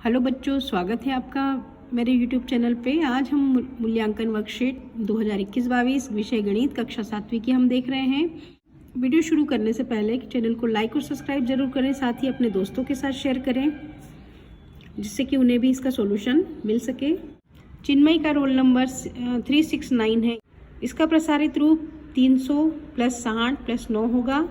Hello बच्चों, स्वागत है आपका मेरे YouTube चैनल पे। आज हम मूल्यांकन वर्कशीट 2021-22 विषय गणित कक्षा 7वीं की हम देख रहे हैं। वीडियो शुरू करने से पहले चैनल को लाइक और सब्सक्राइब जरूर करें, साथ ही अपने दोस्तों के साथ शेयर करें जिससे कि उन्हें भी इसका सॉल्यूशन मिल सके। चिन्मयी का रोल नंबर 369 है। इसका प्रसारित रूप 300 + 60 + 9 होगा।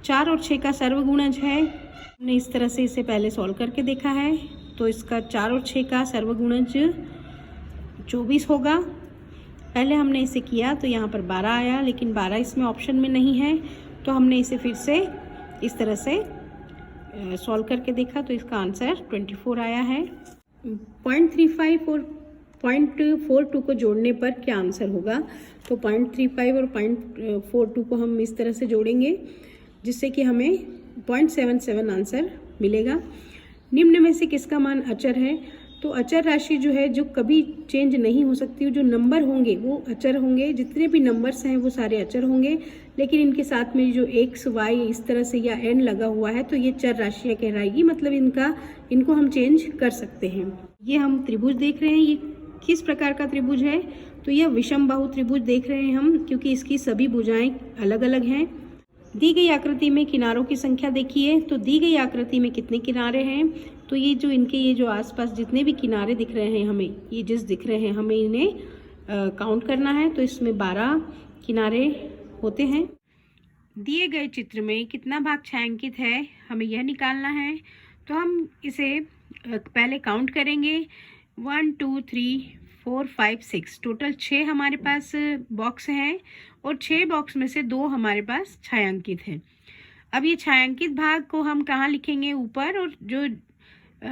4 और 6 का सर्वगुणज है। हमने इस तरह से इसे पहले सॉल्व करके देखा है, तो इसका 4 और 6 का सर्वगुणज 24 होगा। पहले हमने इसे किया तो यहाँ पर 12 आया, लेकिन 12 इसमें ऑप्शन में नहीं है, तो हमने इसे फिर से इस तरह से सॉल्व करके देखा तो इसका आंसर 24 आया है। 0.35 और 0.42 को जोड़ने पर क्या आंसर होगा? तो 0.35 और 0.42 को हम इस तरह से जोड़ेंगे जिससे कि हमें 0.77 आंसर मिलेगा। निम्न में से किसका मान अचर है? तो अचर राशि जो है, जो कभी चेंज नहीं हो सकती, जो नंबर होंगे वो अचर होंगे। जितने भी नंबर्स हैं वो सारे अचर होंगे, लेकिन इनके साथ में जो x, y इस तरह से या n लगा हुआ है तो ये चर राशियाँ कहलाएगी, मतलब इनको हम चेंज कर सकते हैं। ये हम त्रिभुज देख रहे हैं। ये किस प्रकार का त्रिभुज है? तो यह विषम बाहु त्रिभुज देख रहे हैं हम, क्योंकि इसकी सभी भुजाएं अलग अलग हैं। दी गई आकृति में किनारों की संख्या देखिए। तो दी गई आकृति में कितने किनारे हैं? तो ये जो आसपास जितने भी किनारे दिख रहे हैं, हमें ये जिस दिख रहे हैं, हमें इन्हें काउंट करना है। तो इसमें 12 किनारे होते हैं। दिए गए चित्र में कितना भाग छायांकित है, हमें यह निकालना है। तो हम इसे पहले काउंट करेंगे। 1 2 3 4 5 6, टोटल 6 हमारे पास बॉक्स हैं और 6 बॉक्स में से 2 हमारे पास छायांकित हैं। अब ये छायांकित भाग को हम कहाँ लिखेंगे? ऊपर, और जो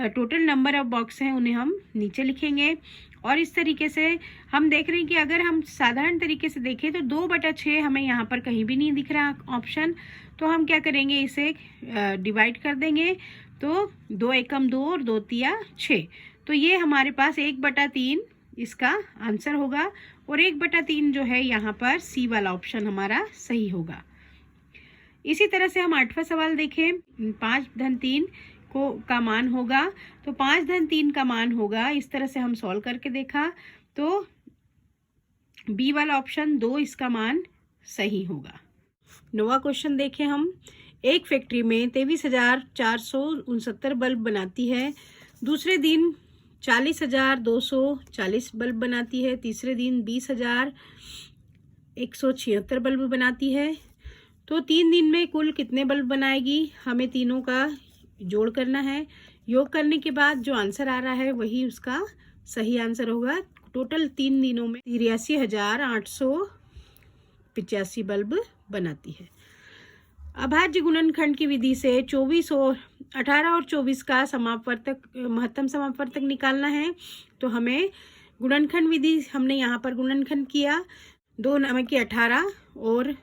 टोटल नंबर ऑफ बॉक्स हैं उन्हें हम नीचे लिखेंगे। और इस तरीके से हम देख रहे हैं कि अगर हम साधारण तरीके से देखें तो 2/6 हमें यहाँ पर कहीं भी नहीं दिख रहा ऑप्शन। तो हम क्या करेंगे, इसे डिवाइड कर देंगे। तो 2 एकम 2 और 2 तिया 6, तो ये हमारे पास 1/3 इसका आंसर होगा। और 1/3 जो है यहाँ पर सी वाला ऑप्शन हमारा सही होगा। इसी तरह से हम 8वां सवाल देखें। 5-3 का मान होगा। तो 5-3 का मान होगा, इस तरह से हम सॉल्व करके देखा तो बी वाला ऑप्शन 2 इसका मान सही होगा। 9वां क्वेश्चन देखें हम। एक फैक्ट्री में 23,469 बल्ब बनाती है। दूसरे दिन 40,240 बल्ब बनाती है। तीसरे दिन 20,176 बल्ब बनाती है। तो 3 दिन में कुल कितने बल्ब बनाएगी? हमें तीनों का जोड़ करना है। योग करने के बाद जो आंसर आ रहा है वही उसका सही आंसर होगा। टोटल 3 दिनों में 83,885 बल्ब बनाती है। अभाज्य गुणनखंड की विधि से 18 और 24 का महत्तम समापवर्तक निकालना है। तो हमें गुणनखंड विधि, हमने यहाँ पर गुणनखंड किया। 2 नमक की 18 और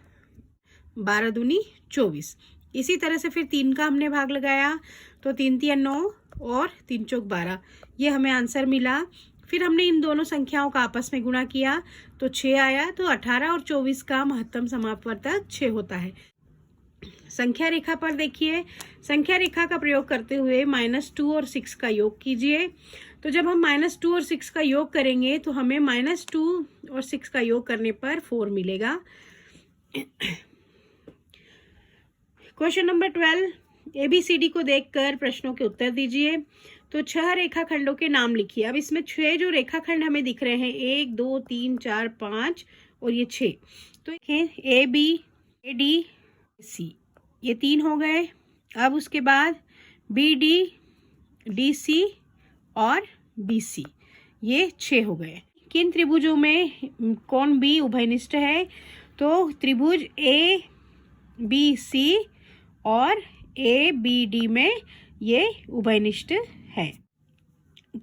12 दूनी 24। इसी तरह से फिर 3 का हमने भाग लगाया, तो 3 तिया 9 और 3 चौक 12, ये हमें आंसर मिला। फिर हमने इन दोनों संख्याओं का आपस में गुणा किया तो 6 आया। तो 18 और 24 का महत्तम समापवर्तक 6 होता है। संख्या रेखा पर देखिए। संख्या रेखा का प्रयोग करते हुए -2 और 6 का योग कीजिए। तो जब हम -2 और 6 का योग करेंगे तो हमें -2 और 6 का योग करने पर 4 मिलेगा। क्वेश्चन नंबर 12, ABCD को देखकर प्रश्नों के उत्तर दीजिए। तो 6 रेखाखंडों के नाम लिखिए। अब इसमें 6 जो रेखाखंड हमें दिख रहे हैं, 1 2 3 4 5 और ये 6, तो देखें AB AD C, ये 3 हो गए। अब उसके बाद BD DC और BC, ये 6 हो गए। किन त्रिभुजों में कोण B उभयनिष्ठ है? तो त्रिभुज ABC और ABD में ये उभयनिष्ठ है।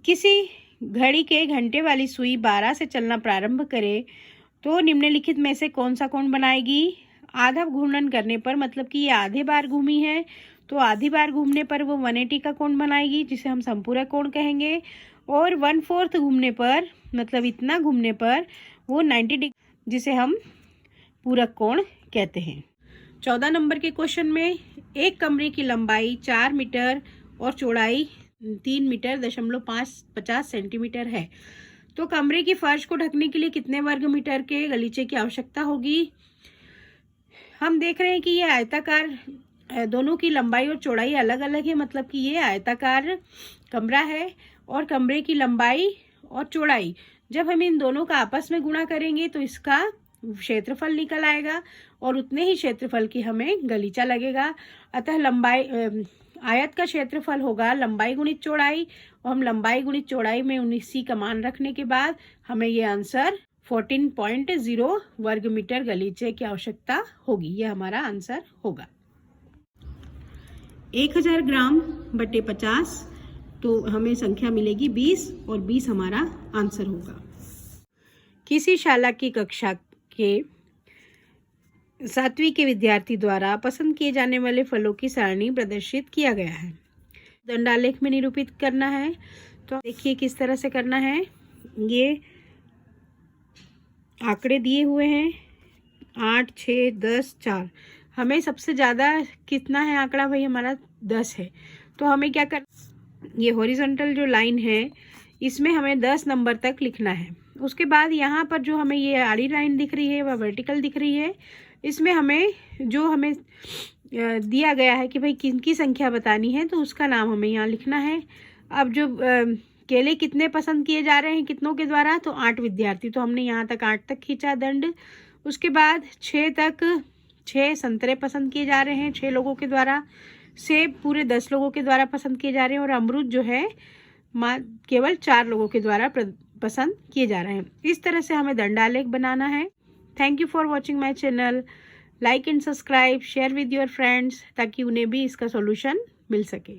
किसी घड़ी के घंटे वाली सुई 12 से चलना प्रारंभ करे तो निम्नलिखित में से कौन सा कोण बनाएगी? आधा घूर्णन करने पर, मतलब कि ये आधे बार घूमी है, तो आधी बार घूमने पर वो 180 का कोण बनाएगी, जिसे हम संपूरक कोण कहेंगे। और 1/4 घूमने पर, मतलब इतना घूमने पर, वो 90 डिग्री, जिसे हम पूरक कोण कहते हैं। 14 नंबर के क्वेश्चन में एक कमरे की लंबाई 4 मीटर और चौड़ाई 3 मीटर दशमलव 50 सेंटीमीटर है। तो कमरे की फर्श को ढकने के लिए कितने वर्ग मीटर के गलीचे की आवश्यकता होगी? हम देख रहे हैं कि ये आयताकार, दोनों की लंबाई और चौड़ाई अलग अलग है, मतलब कि ये आयताकार कमरा है और कमरे की लंबाई और चौड़ाई जब हम इन दोनों का आपस में गुणा करेंगे तो इसका क्षेत्रफल निकल आएगा और उतने ही क्षेत्रफल की हमें गलीचा लगेगा। अतः लंबाई, आयत का क्षेत्रफल होगा लंबाई गुणित चौड़ाई, और हम लंबाई गुणित चौड़ाई में 19 का मान रखने के बाद हमें ये आंसर 14.0 वर्ग मीटर गलीचे की आवश्यकता होगी। ये हमारा आंसर होगा। 1000 ग्राम बटे 50, तो हमें संख्या मिलेगी 20 और 20 हमारा आंसर होगा। किसी शाला की कक्षा के 7वीं के विद्यार्थी द्वारा पसंद किए जाने वाले फलों की सारणी प्रदर्शित किया गया है। दंडालेख में निरूपित करना है। तो देखिए किस तरह से करना है। ये आंकड़े दिए हुए हैं 8, 6, 10, 4। हमें सबसे ज़्यादा कितना है आंकड़ा भाई? हमारा 10 है। तो हमें क्या कर, ये हॉरिजॉन्टल जो लाइन है इसमें हमें 10 नंबर तक लिखना है। उसके बाद यहाँ पर जो हमें ये आड़ी लाइन दिख रही है वह वर्टिकल दिख रही है। इसमें हमें जो हमें दिया गया है कि भाई किनकी संख्या बतानी है, तो उसका नाम हमें यहाँ लिखना है। अब जो केले कितने पसंद किए जा रहे हैं कितनों के द्वारा, तो 8 विद्यार्थी, तो हमने यहाँ तक 8 तक खींचा दंड। उसके बाद 6 तक 6 संतरे पसंद किए जा रहे हैं 6 लोगों के द्वारा। सेब पूरे 10 लोगों के द्वारा पसंद किए जा रहे हैं और अमरूद जो है केवल 4 लोगों के द्वारा पसंद किए जा रहे हैं। इस तरह से हमें दंडालेख बनाना है। Thank you for watching my channel. Like and subscribe, share with your friends ताकि उन्हें भी इसका सॉल्यूशन मिल सके।